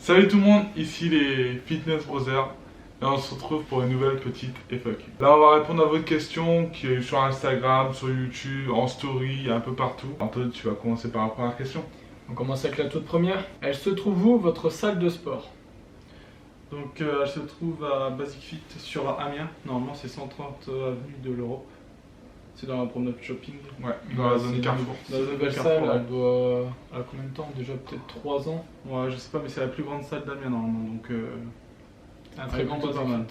Salut tout le monde, ici les Fitness Brothers et on se retrouve pour une nouvelle petite FAQ. Là on va répondre à votre question qui est sur Instagram, sur YouTube, en story, un peu partout. Antoine, tu vas commencer par la première question. On commence avec la toute première. Elle se trouve où, votre salle de sport? Donc elle se trouve à Basic Fit sur Amiens. Normalement c'est 130 avenue de l'Europe. C'est dans la promenade shopping. Ouais, dans la zone Carrefour. La nouvelle salle, elle doit... à combien de temps? Déjà peut-être 3 ans. Ouais, je sais pas, mais c'est la plus grande salle d'Amiens normalement. Donc Un très grand pas mal.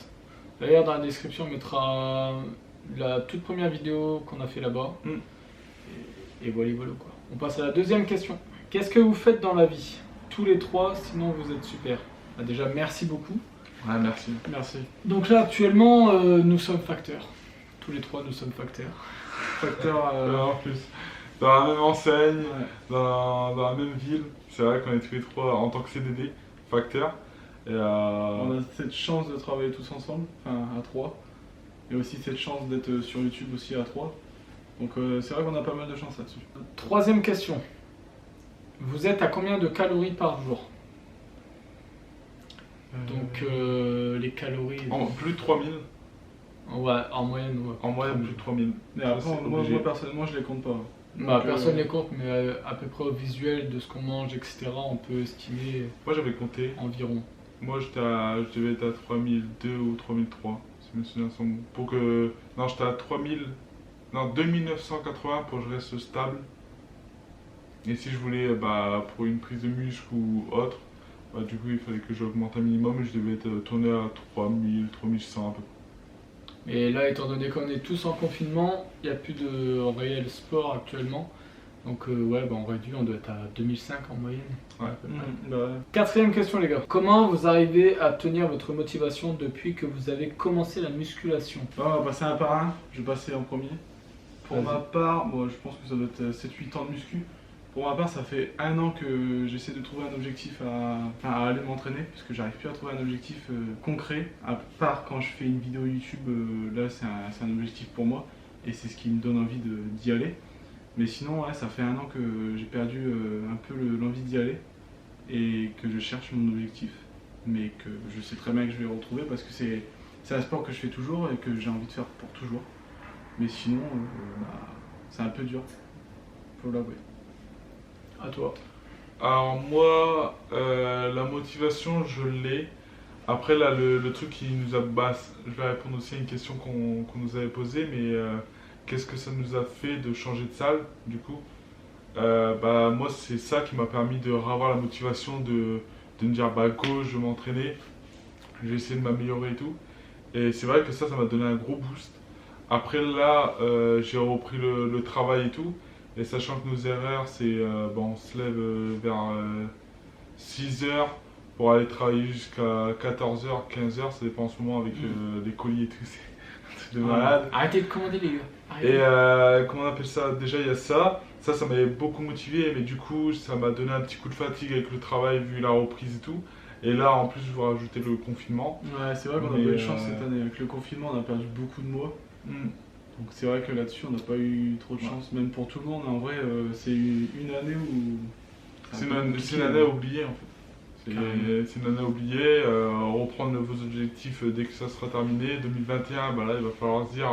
D'ailleurs dans la description on mettra la toute première vidéo qu'on a fait là-bas. Et voilà quoi. On passe à la deuxième question. Qu'est-ce que vous faites dans la vie? Tous les trois, sinon vous êtes super. Ah, déjà merci beaucoup. Ouais, merci. Merci. Donc là actuellement nous sommes facteurs. Tous les trois nous sommes facteurs. Facteur. En plus, dans la même enseigne, Ouais. dans la même ville, c'est vrai qu'on est tous les trois en tant que CDD, facteurs. Et On a cette chance de travailler tous ensemble, enfin à 3. Et aussi cette chance d'être sur YouTube aussi à 3. Donc c'est vrai qu'on a pas mal de chance là-dessus. Troisième question. Vous êtes à combien de calories par jour? Donc les calories... plus de 3000, Ouais, en moyenne, ouais. en moyenne plus de 3000. Mais après, c'est moi obligé. personnellement je les compte pas. Bah, Donc, personne ne les compte, mais à peu près au visuel de ce qu'on mange, etc., on peut estimer Moi j'avais compté, environ. moi je devais être à 3002 ou 3003, si mes souvenirs sont bons. Pour que. Non, j'étais à 3000. Non, 2980 pour que je reste stable. Et si je voulais, pour une prise de muscle ou autre, du coup il fallait que j'augmente un minimum et je devais être tourné à 3000, 3100 à peu près. Et là, étant donné qu'on est tous en confinement, il n'y a plus de réel sport actuellement. Donc ouais, on réduit, on doit être à 2005 en moyenne. Ouais. à peu près. Bah, Quatrième question les gars. Comment vous arrivez à tenir votre motivation depuis que vous avez commencé la musculation? on va passer un par un, je vais passer en premier. Pour Vas-y. ma part, moi je pense que ça doit être 7-8 ans de muscu. Pour ma part, ça fait 1 an que j'essaie de trouver un objectif à aller m'entraîner, parce que j'arrive plus à trouver un objectif concret, à part quand je fais une vidéo YouTube, là c'est un objectif pour moi, et c'est ce qui me donne envie d'y aller. Mais sinon, ouais, ça fait 1 an que j'ai perdu un peu l'envie d'y aller, et que je cherche mon objectif, mais que je sais très bien que je vais le retrouver, parce que c'est un sport que je fais toujours, et que j'ai envie de faire pour toujours. Mais sinon, c'est un peu dur, faut l'avouer. À toi. Alors moi, la motivation, je l'ai. Après là, le truc qui nous a... je vais répondre aussi à une question qu'on nous avait posée, mais qu'est-ce que ça nous a fait de changer de salle, du coup? Moi, c'est ça qui m'a permis de revoir la motivation de me dire, go, je vais m'entraîner, je vais essayer de m'améliorer et tout. Et c'est vrai que ça m'a donné un gros boost. Après là, j'ai repris le travail et tout. Et sachant que nos erreurs, c'est on se lève vers 6h pour aller travailler jusqu'à 14h, 15h, ça dépend en ce moment avec les colis et tout, c'est un truc de malade. Arrêtez de commander les gars. Arrêtez. Et comment on appelle ça? Déjà il y a ça m'avait beaucoup motivé, mais du coup ça m'a donné un petit coup de fatigue avec le travail vu la reprise et tout. Et là en plus je vais rajouter le confinement. Ouais, c'est vrai qu'on a Mais, pas eu de chance cette année. Avec le confinement, on a perdu beaucoup de mois. Donc c'est vrai que là-dessus, on n'a pas eu trop de chance, même pour tout le monde. En vrai, c'est une année où... C'est une année à oublier en fait. C'est une année à oublier, reprendre de vos objectifs dès que ça sera terminé. 2021, là il va falloir se dire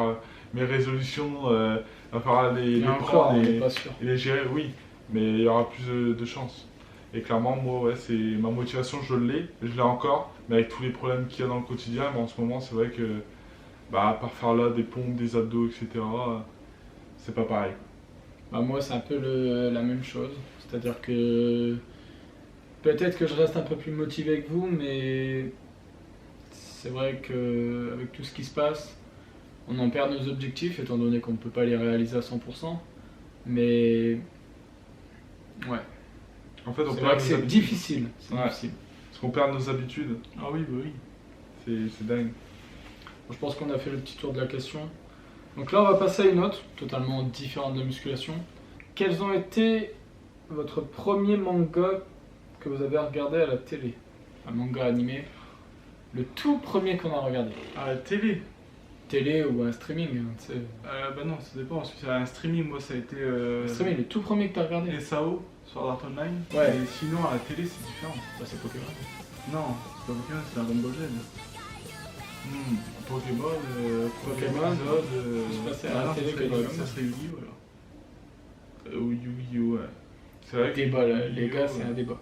mes résolutions, il va falloir les prendre on n'est pas sûr. et les gérer, oui, mais il y aura plus de chance. Et clairement, moi, ouais, c'est ma motivation, je l'ai encore, mais avec tous les problèmes qu'il y a dans le quotidien, en ce moment, c'est vrai que, à part faire là des pompes, des abdos, etc., c'est pas pareil. Moi, c'est un peu la même chose. C'est-à-dire que peut-être que je reste un peu plus motivé que vous, mais c'est vrai qu'avec tout ce qui se passe, on en perd nos objectifs, étant donné qu'on ne peut pas les réaliser à 100%. Mais ouais, En fait, on c'est perd vrai que nos c'est habitudes. difficile. C'est Ouais. difficile. Parce qu'on perd nos habitudes, Ah oui, bah oui. c'est dingue. Je pense qu'on a fait le petit tour de la question. Donc là, on va passer à une autre, totalement différente de la musculation. Quels ont été votre premier manga que vous avez regardé à la télé? Un manga animé. Le tout premier qu'on a regardé. À la télé. Télé ou un streaming, hein, tu sais. Bah non, ça dépend. Parce que c'est un streaming, moi, ça a été... Streaming, le tout premier que t'as regardé. SAO, Sword Art Online. Ouais. Et sinon, à la télé, c'est différent. Bah, c'est Pokémon. Non, c'est pas Pokémon, c'est Dragon Ball Z. Pokémon, Pokémon, épisode, je passais à la non, télé ça que serait- Yu-Gi-Oh! ça serait Yu-Gi-Oh! alors. ou Yu-Gi-Oh! Ouais. C'est vrai que Débat, là, les Yu-Gi-Oh! gars, c'est un débat.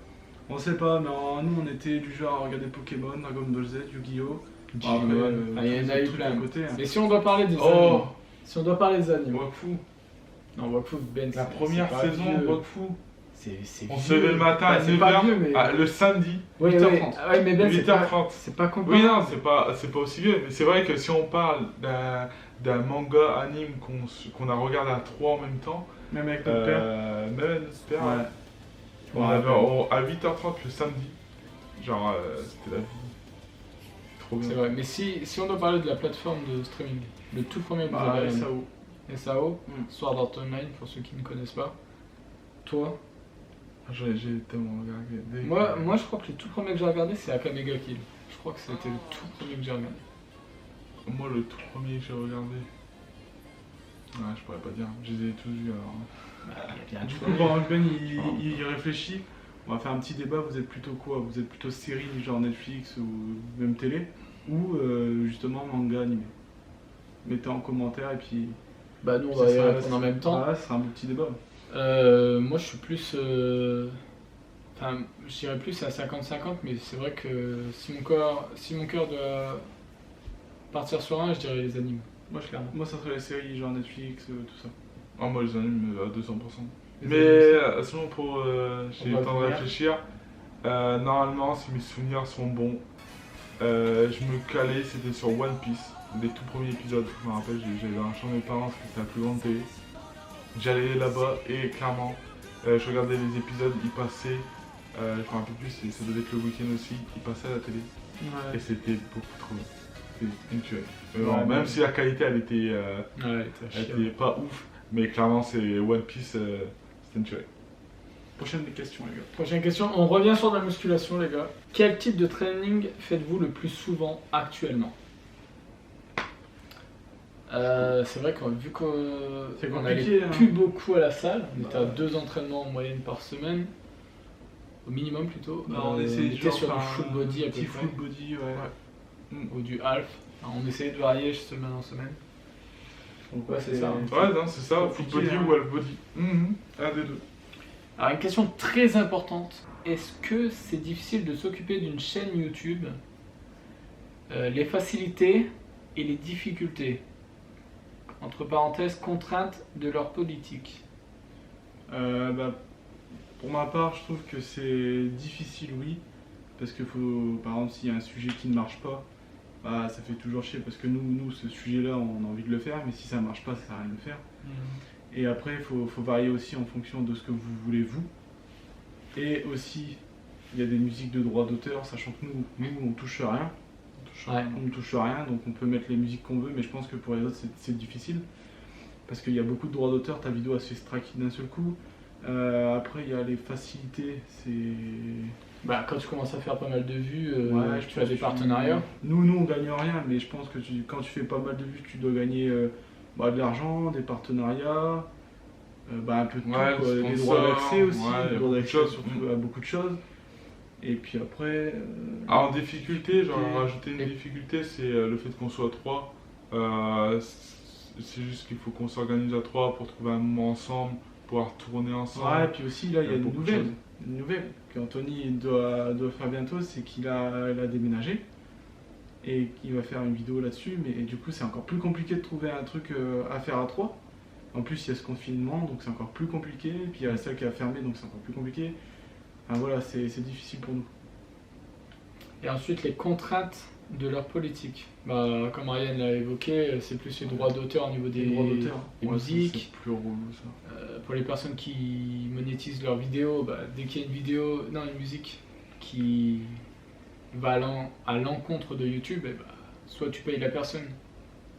On sait pas, mais nous on était du genre à regarder Pokémon, Dragon Ball Z, Yu-Gi-Oh! Digimon. Après, Il y en a eu trucs plein. à côté. Hein. Mais si on doit parler des Oh, animes, si on doit parler des animes, Wakfu. non, Wakfu, Ben, La c'est- première c'est pas saison, vieux. Wakfu. C'est On vieux. se levait le matin Bah, à c'est pas 9h, vieux, mais... le samedi, Ouais, 8h30. ouais, mais Ben, c'est pas, 8h30. c'est pas comparable. Oui, non, c'est pas aussi vieux, mais c'est vrai que si on parle d'un manga anime qu'on a regardé à 3 en même temps, Même avec notre père. même avec notre père, Ouais. on Ouais, avait ouais. à 8h30 le samedi, genre c'était la vie. Trop bien. C'est vrai, mais si on doit parler de la plateforme de streaming, le tout premier que vous Bah, avez SAO. SAO, Mm. Sword Art Online, pour ceux qui ne connaissent pas. Toi, J'ai tellement regardé. moi je crois que le tout premier que j'ai regardé c'est Akame ga Kill. Je crois que c'était le tout premier que j'ai regardé. Moi, le tout premier que j'ai regardé. Ouais, je pourrais pas dire, je les ai tous vus alors. Du coup, pendant que Ben il réfléchit, on va faire un petit débat. Vous êtes plutôt quoi? Vous êtes plutôt série genre Netflix ou même télé? Ou justement manga animé? Mettez en commentaire et puis. Bah nous on ça va y sera- répondre en même temps. Ah, ce sera un petit débat. Moi je suis plus... Enfin, je dirais plus à 50-50, mais c'est vrai que si mon cœur doit partir sur un, je dirais les animes. Moi clairement. Moi, ça serait les séries genre Netflix, tout ça. Oh, moi, les animes à 200%. Les Mais animes, sinon, j'ai On eu va le temps de venir. réfléchir. Normalement, si mes souvenirs sont bons, je me calais, c'était sur One Piece, les tout premiers épisodes. Je me rappelle, j'allais dans la chambre de mes parents parce que c'était la plus grande télé. J'allais là-bas et clairement, je regardais les épisodes, ils passaient. Je me rappelle plus, ça devait être le week-end aussi, ils passaient à la télé. Et c'était beaucoup trop bien. C'était une tuerie. Mais bon, Ouais, même mais- si la qualité elle était, Ouais, t'as elle chier. était pas ouf, mais clairement, c'est One Piece, c'était une tuerie. Prochaine question, les gars. Prochaine question, on revient sur la musculation les gars. Quel type de training faites-vous le plus souvent actuellement? C'est vrai que vu C'est qu'on compliqué, n'allait hein. plus beaucoup à la salle, on était à Bah. 2 entraînements en moyenne par semaine, au minimum plutôt. On essayait était sur du faire full un body à peu petit près, full body, ouais. ou du half. Enfin, on essayait de varier semaine en semaine. Donc, Ouais, c'est ça. Ouais, non, c'est ça, full Compliqué, body hein. ou half body. Un des deux. Alors une question très importante, est-ce que c'est difficile de s'occuper d'une chaîne YouTube? Les facilités et les difficultés, entre parenthèses, contraintes de leur politique. Bah, pour ma part, je trouve que c'est difficile, oui. Parce que, par exemple, s'il y a un sujet qui ne marche pas, bah, ça fait toujours chier. Parce que nous, ce sujet-là, on a envie de le faire, mais si ça ne marche pas, ça sert à rien de le faire. Et après, il faut varier aussi en fonction de ce que vous voulez, vous. Et aussi, il y a des musiques de droit d'auteur, sachant que nous on touche à rien. Ouais. On ne touche à rien, donc on peut mettre les musiques qu'on veut, mais je pense que pour les autres, c'est difficile. Parce qu'il y a beaucoup de droits d'auteur, ta vidéo elle se fait striker d'un seul coup. Après, il y a les facilités, c'est... Bah, quand tu commences à faire pas mal de vues, Ouais, je tu as pense des que partenariats. Nous, on gagne rien, mais je pense que quand tu fais pas mal de vues, tu dois gagner de l'argent, des partenariats, un peu de Ouais, tout, quoi. le Les sponsor, droits d'accès aussi, ouais, les droits beaucoup de d'accès choses. surtout à beaucoup de choses. Et puis après... Alors, en difficulté, genre difficulté. rajouter une difficulté, c'est le fait qu'on soit à 3. C'est juste qu'il faut qu'on s'organise à 3 pour trouver un moment ensemble, pouvoir tourner ensemble. Ouais, et puis aussi, là, il y a une beaucoup de nouvelle. choses. Une nouvelle qu'Anthony doit faire bientôt, c'est qu'il a déménagé et qu'il va faire une vidéo là-dessus. Mais du coup, c'est encore plus compliqué de trouver un truc à faire à 3. En plus, il y a ce confinement, donc c'est encore plus compliqué. Puis il y a la salle qui a fermé, donc c'est encore plus compliqué. Enfin voilà, c'est difficile pour nous. Et ensuite, les contraintes de leur politique. Bah, comme Ariane l'a évoqué, c'est plus les droits d'auteur au niveau des droits d'auteur. des Ouais, ça, musiques. c'est plus relou ça. Pour les personnes qui monétisent leurs vidéos, bah, dès qu'il y a une musique qui va à l'encontre de YouTube, eh bah, soit tu payes la personne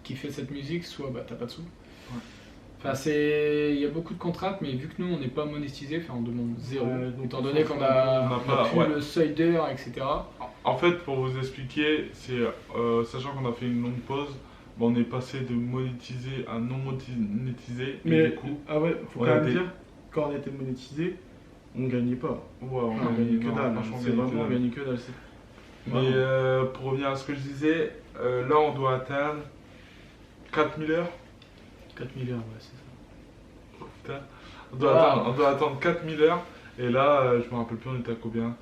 qui fait cette musique, soit bah, t'as pas de sous. Ouais. Enfin, il y a beaucoup de contraintes, mais vu que nous on n'est pas monétisé, enfin, on demande zéro, Donc, étant donné qu'on a, on a on pas- a plus ouais. le seuil d'heure, etc. En fait, pour vous expliquer, c'est sachant qu'on a fait une longue pause, on est passé de monétisé à non monétisé. Et Mais du coup, ah ouais, faut on quand a même des- dire, quand on était monétisé, on gagnait pas. ouais, on On gagnait que non, dalle. franchement, C'est on gagnait que vraiment on dalle. gagnait que dalle. Mais Vraiment. pour revenir à ce que je disais, là on doit atteindre 4000 heures. 4000 heures, ouais, c'est ça. Oh, putain. Ah. On doit attendre 4000 heures. Et là, je me rappelle plus, on était à combien?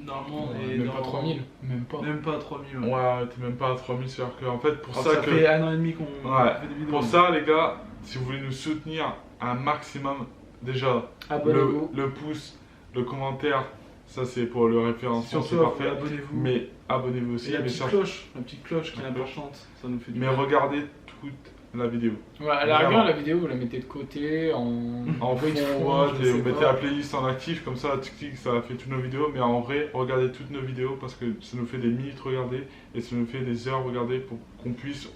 Normalement, on est Même dans... pas 3000, même pas. Même pas 3000. Ouais, t'es même pas à 3000, c'est-à-dire que en fait, pour Alors, ça ça que. fait 1 an et demi qu'on Ouais, fait des vidéos. pour ça, les gars, si vous voulez nous soutenir un maximum, déjà, Abonnez-vous. le pouce, le commentaire, ça c'est pour le référencement, c'est Surtout, parfait. abonnez-vous. Mais abonnez-vous aussi. Et la mais petite surtout- cloche, la petite cloche qui est La cloche. importante, ça nous fait du Mais bien. regardez toute la vidéo. Ouais, à la Vraiment. rigueur, la vidéo, vous la mettez de côté, En bruit de fond, fond, ouais, je et sais vous mettez pas. la playlist en actif, comme ça, tic-tic, ça fait toutes nos vidéos. Mais en vrai, regardez toutes nos vidéos parce que ça nous fait des minutes regarder et ça nous fait des heures regarder pour qu'on puisse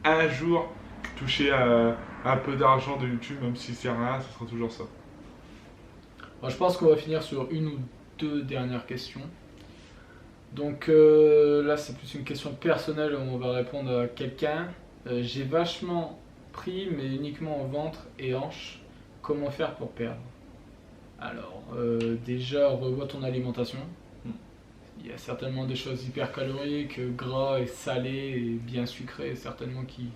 un jour toucher un peu d'argent de YouTube, même si c'est rien, ça sera toujours ça. Bon, je pense qu'on va finir sur une ou deux dernières questions. Donc là, c'est plus une question personnelle où on va répondre à quelqu'un. J'ai vachement pris, mais uniquement au ventre et hanches. Comment faire pour perdre? Alors, déjà, revois ton alimentation. Il y a certainement des choses hyper caloriques, gras et salées et bien sucrées, certainement qui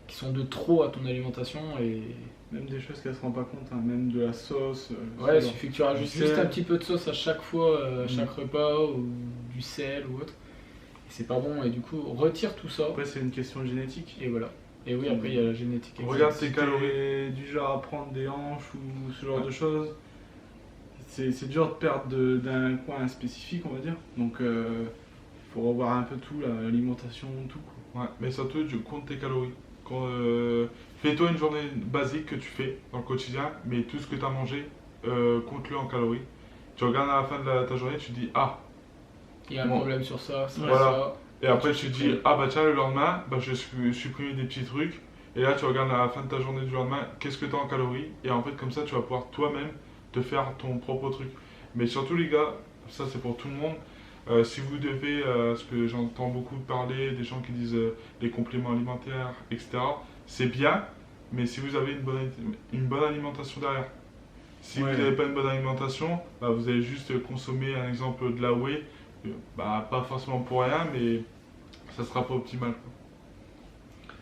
sont de trop à ton alimentation. Et Même des choses qu'elle se rend pas compte, hein, même de la sauce. ouais, il ce genre. suffit que tu rajoutes Du juste sel. un petit peu de sauce à chaque fois, à chaque repas, ou du sel ou autre. Et c'est pas bon, et du coup, retire tout ça. Après, c'est une question de génétique. Et voilà. Et oui, après, il y a la génétique. Regarde Si tes calories. t'es du genre à prendre des hanches ou ce genre Ouais. de choses, c'est dur de perdre d'un coin spécifique, on va dire. Donc, faut revoir un peu tout, l'alimentation, tout. Quoi. Ouais, mais surtout, tu comptes tes calories. Fais-toi une journée basique que tu fais dans le quotidien, mais tout ce que tu as mangé, compte-le en calories. Tu regardes à la fin de ta journée, tu te dis ah, Il y a un Bon. problème sur ça, ça, Voilà. ça. et après tu te dis ah bah tiens, le lendemain, bah, je supprime des petits trucs, et là tu regardes à la fin de ta journée du lendemain, qu'est-ce que tu as en calories, et en fait comme ça tu vas pouvoir toi-même te faire ton propre truc. Mais surtout les gars, ça c'est pour tout le monde, si vous devez, ce que j'entends beaucoup parler, des gens qui disent les compléments alimentaires, etc., c'est bien, mais si vous avez une bonne alimentation derrière. Si Ouais. vous n'avez pas une bonne alimentation, bah, vous allez juste consommer un exemple de la whey, bah, pas forcément pour rien, mais ça sera pas optimal. Quoi.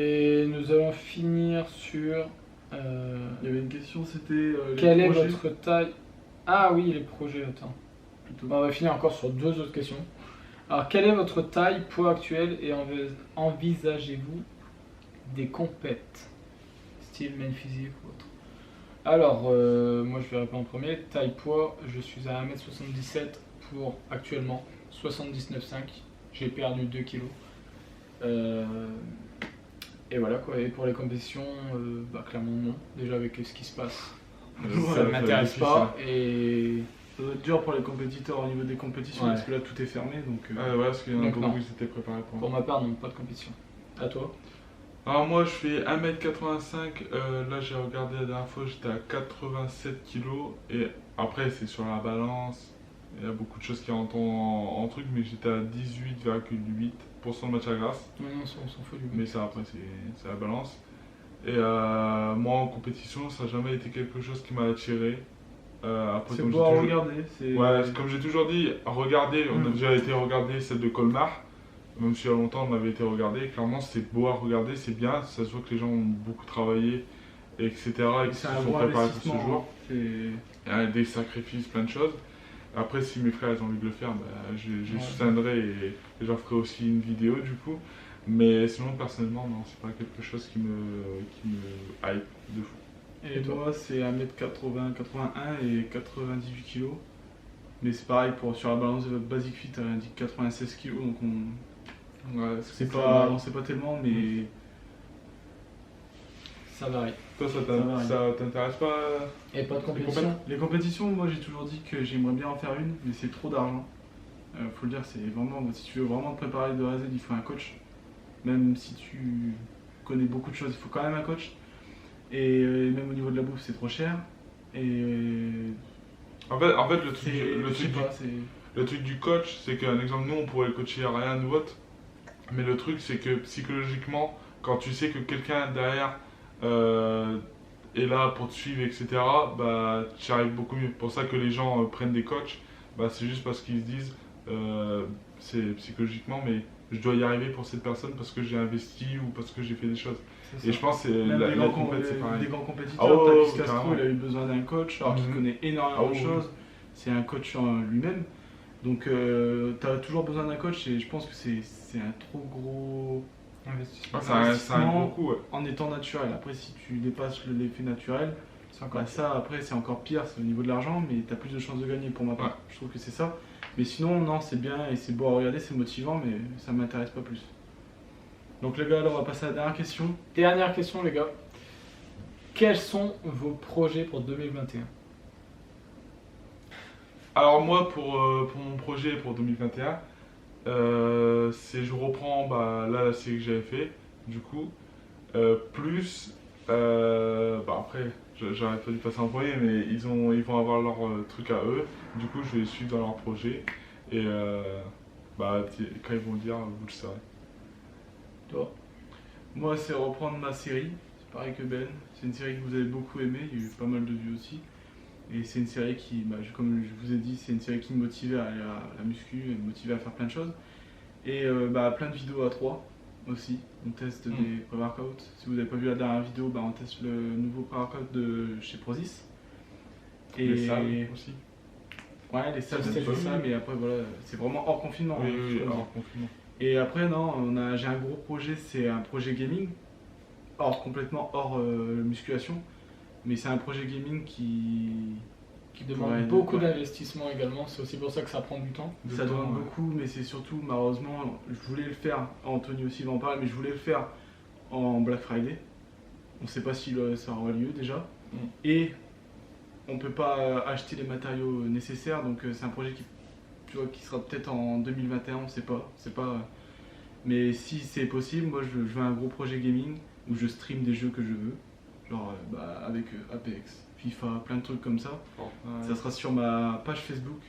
Et nous allons finir sur. Il y avait une question, c'était les Quelle est projets, votre taille? Ah oui, les projets, attends. plutôt. On va finir encore sur deux autres questions. Alors, quelle est votre taille, poids actuel et envisagez-vous des compètes? Style, main physique ou autre? Alors, moi je vais répondre en premier. Taille, poids, je suis à 1m77 pour actuellement 79,5. J'ai perdu 2 kilos. Et voilà quoi. Et pour les compétitions, bah, clairement non. Déjà avec ce qui se passe, Ouais, ça ça ne m'intéresse va être pas. Et Ça doit être dur pour les compétiteurs au niveau des compétitions, Ouais. parce que là tout est fermé, donc... Ouais, parce qu'il y en a Donc, beaucoup non. qui s'étaient préparés pour. pour ma part, non, pas de compétition. À toi? Alors moi je fais 1m85, là j'ai regardé la dernière fois, j'étais à 87 kg, et après c'est sur la balance, il y a beaucoup de choses qui rentrent en truc, mais j'étais à 18,8% de matière grasse. Non, non, on s'en fout du coup. Mais ça après c'est la balance. Et moi en compétition ça n'a jamais été quelque chose qui m'a attiré. Après, C'est comme beau j'ai à toujours- regarder, c'est... Ouais, comme j'ai toujours dit, regardez, on a Mm. déjà été regarder celle de Colmar, même si il y a longtemps on avait été regardé, clairement c'est beau à regarder, c'est bien, ça se voit que les gens ont beaucoup travaillé, etc. et qu'ils se C'est un sont gros préparés pour ce investissement, jour. c'est... Il y a des sacrifices, plein de choses. Après, si mes frères ils ont envie de le faire, bah, je Ouais. soutiendrai et j'en ferai aussi une vidéo du coup. Mais sinon, personnellement, non, c'est pas quelque chose qui me hype de fou. Et moi, c'est 1m80, 81 et 98 kg. Mais c'est pareil, sur la balance de votre Basic Fit, elle indique 96 kg, donc Ouais, c'est pas, on sait pas tellement, mais Ça varie. Toi, va, ça t'intéresse pas Et pas de compétition? les compétitions, moi j'ai toujours dit que j'aimerais bien en faire une, mais c'est trop d'argent. Faut le dire, c'est vraiment, si tu veux vraiment te préparer de A à Z, il faut un coach. Même si tu connais beaucoup de choses, il faut quand même un coach. Et même au niveau de la bouffe, c'est trop cher. Et En fait, le truc, c'est, le je sais truc du pas, c'est... Le truc du coach, c'est qu'un exemple, nous, on pourrait le coacher à rien ou autre. Mais le truc, c'est que psychologiquement, quand tu sais que quelqu'un derrière est là pour te suivre, etc., bah, tu arrives beaucoup mieux. Pour ça que les gens prennent des coachs, bah, c'est juste parce qu'ils se disent, c'est psychologiquement, mais je dois y arriver pour cette personne parce que j'ai investi ou parce que j'ai fait des choses. C'est Et ça. je pense que Même la des grands, compète, c'est pareil. des grands compétiteurs, Ah ouais, Takis ouais, Castro, carrément. il a eu besoin d'un coach, alors qu'il Mhm. connaît énormément Ah de oui, oui. choses. C'est un coach en lui-même. Donc tu as toujours besoin d'un coach et je pense que c'est un trop gros Investissement. Ah, c'est un gros coup, ouais. en étant naturel. Après, si tu dépasses l'effet naturel, C'est encore bah ça après c'est encore pire, c'est au niveau de l'argent, mais tu as plus de chances de gagner pour ma part. Ouais. Je trouve que c'est ça. Mais sinon, non, c'est bien et c'est beau à regarder, c'est motivant, mais ça m'intéresse pas plus. Donc les gars, alors on va passer à la dernière question. Dernière question, les gars. Quels sont vos projets pour 2021? Alors moi, pour mon projet pour 2021, je reprends là la série que j'avais fait, du coup, plus, après, j'aurais pas dû passer en premier, mais ils vont avoir leur truc à eux, du coup je vais les suivre dans leur projet, et quand ils vont le dire, vous le saurez. Toi? Moi, c'est reprendre ma série. C'est pareil que Ben. C'est une série que vous avez beaucoup aimée. Il y a eu pas mal de vues aussi. Et c'est une série qui, comme je vous ai dit, c'est une série qui me motivait à aller à la muscu, me motivait à faire plein de choses. Et plein de vidéos à 3 aussi. On teste des pré-workouts. Si vous n'avez pas vu la dernière vidéo, on teste le nouveau pré-workout de chez Prozis. Et Les salles aussi. Ouais, les salles, Ça, c'est c'est pas le ça, film. mais après voilà, c'est vraiment hors confinement. Oui, hein, oui, je peux alors confinement. Et après, non, j'ai un gros projet, c'est un projet gaming, complètement hors musculation, mais c'est un projet gaming Qui demande pourrait- beaucoup ouais. d'investissement également. C'est aussi pour ça que ça prend du temps. Ça De temps, demande ouais. beaucoup, mais c'est surtout, malheureusement, je voulais le faire, Anthony aussi va en parler, mais je voulais le faire en Black Friday. On ne sait pas si ça aura lieu déjà. Mm. Et on peut pas acheter les matériaux nécessaires, donc c'est un projet qui sera peut-être en 2021, on sait pas. Mais si c'est possible, moi je veux un gros projet gaming où je stream des jeux que je veux, genre avec Apex, FIFA, plein de trucs comme ça. Ça sera sur ma page Facebook,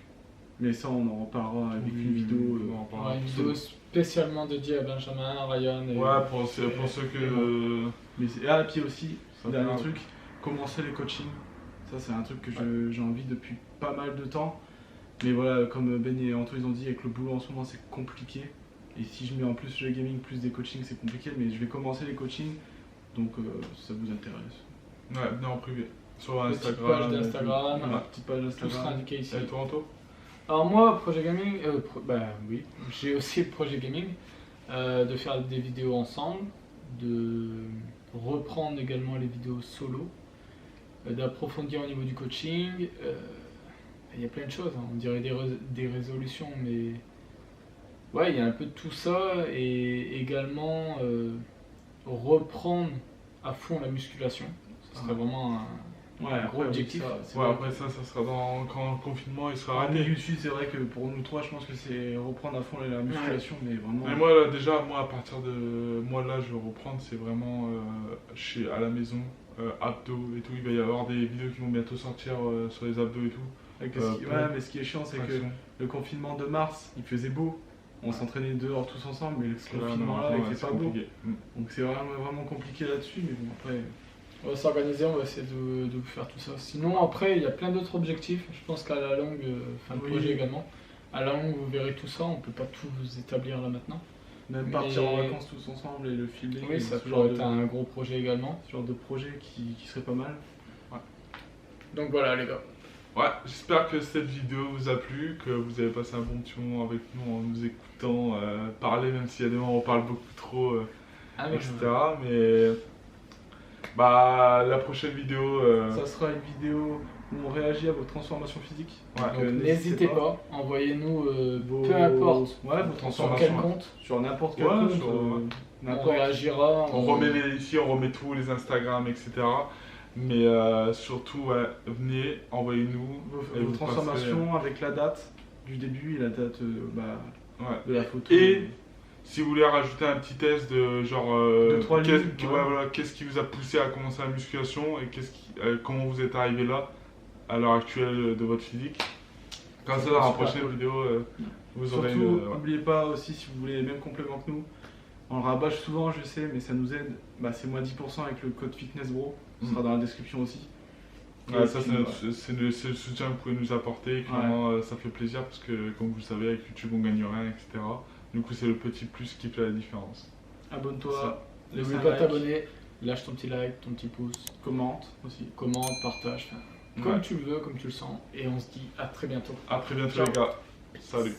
mais ça on en reparlera avec une vidéo. on en parlera. Ouais, une vidéo spécialement dédiée à Benjamin, Ryan et... Ouais, pour ceux que. Et puis aussi, Ça dernier parle. truc, commencer les coachings. Ça c'est un truc que j'ai envie depuis pas mal de temps. Mais voilà, comme Ben et Antoine ils ont dit, avec le boulot en ce moment c'est compliqué. Et si je mets en plus le gaming plus des coachings c'est compliqué, mais je vais commencer les coachings, donc si ça vous intéresse. Ouais, venez en privé. Sur Petite Instagram. page d'Instagram. Voilà, petite page Tout sera Instagram. indiqué ici. Et Toronto. Alors moi, projet gaming, oui, j'ai aussi le projet gaming, de faire des vidéos ensemble, de reprendre également les vidéos solo, d'approfondir au niveau du coaching. Il y a plein de choses, hein. On dirait des résolutions, mais ouais, il y a un peu de tout ça, et également reprendre à fond la musculation. Ce serait vraiment un gros objectif. C'est Ouais, vrai après ça sera quand le confinement il que- sera en arrêté. milieu sud, c'est vrai que pour nous trois, je pense que c'est reprendre à fond la musculation, mais vraiment. Mais moi, là, déjà, à partir de. Moi, là, je vais reprendre, c'est vraiment à la maison, abdos et tout. Il va y avoir des vidéos qui vont bientôt sortir sur les abdos et tout. avec plein mais ce qui est chiant, c'est que Action. le confinement de mars, il faisait beau. On s'entraînait dehors tous ensemble, mais ce Là, confinement là, non, il ouais, fait c'est pas beau. compliqué. Donc c'est vraiment compliqué là-dessus, mais bon, après. On va s'organiser, on va essayer de vous faire tout ça. Sinon, après, il y a plein d'autres objectifs. Je pense qu'à la longue, le Oui. projet également, à la longue, vous verrez tout ça. On peut pas tout vous établir là maintenant. Même partir en Mais- vacances tous ensemble et le filer, Oui, ça ce pourrait être un gros projet également. genre de projet qui serait pas mal. Donc voilà, les gars. Ouais, j'espère que cette vidéo vous a plu, que vous avez passé un bon petit moment avec nous en nous écoutant parler, même s'il y a des moments où on parle beaucoup trop, etc. Mais la prochaine vidéo. Ça sera une vidéo où on réagit à vos transformations physiques. Ouais. Donc n'hésitez pas, envoyez-nous Vos- peu importe Ouais, vos sur transformations. quel compte. Sur n'importe quel Ouais, compte. sur- On n'importe. réagira. On remet ici, on remet tous les Instagram, etc. Mais surtout, ouais, venez, envoyez-nous. et Vos vous transformations avec la date du début et la date Ouais. de la photo. Et si vous voulez rajouter un petit test de genre De 3 lignes, qu'est-ce qui vous a poussé à commencer la musculation et comment vous êtes arrivé là à l'heure actuelle de votre physique. Comme ça, dans la Super prochaine cool. vidéo, vous aurez Surtout, une. n'oubliez pas aussi si vous voulez les mêmes compléments que nous. On le rabâche souvent, je sais, mais ça nous aide. C'est moins 10% avec le code FitnessBro. Ce sera dans la description aussi. Ouais, Et ça, puis, c'est le soutien que vous pouvez nous apporter. Clairement, ça fait plaisir parce que, comme vous le savez, avec YouTube, on gagne rien, etc. Du coup, c'est le petit plus qui fait la différence. Abonne-toi, laisse n'oublie un pas de like, t'abonner, lâche ton petit like, ton petit pouce, commente aussi. commente, partage, comme Ouais. tu le veux, comme tu le sens. Et on se dit à très bientôt. À très bientôt, Ciao. les gars. Salut.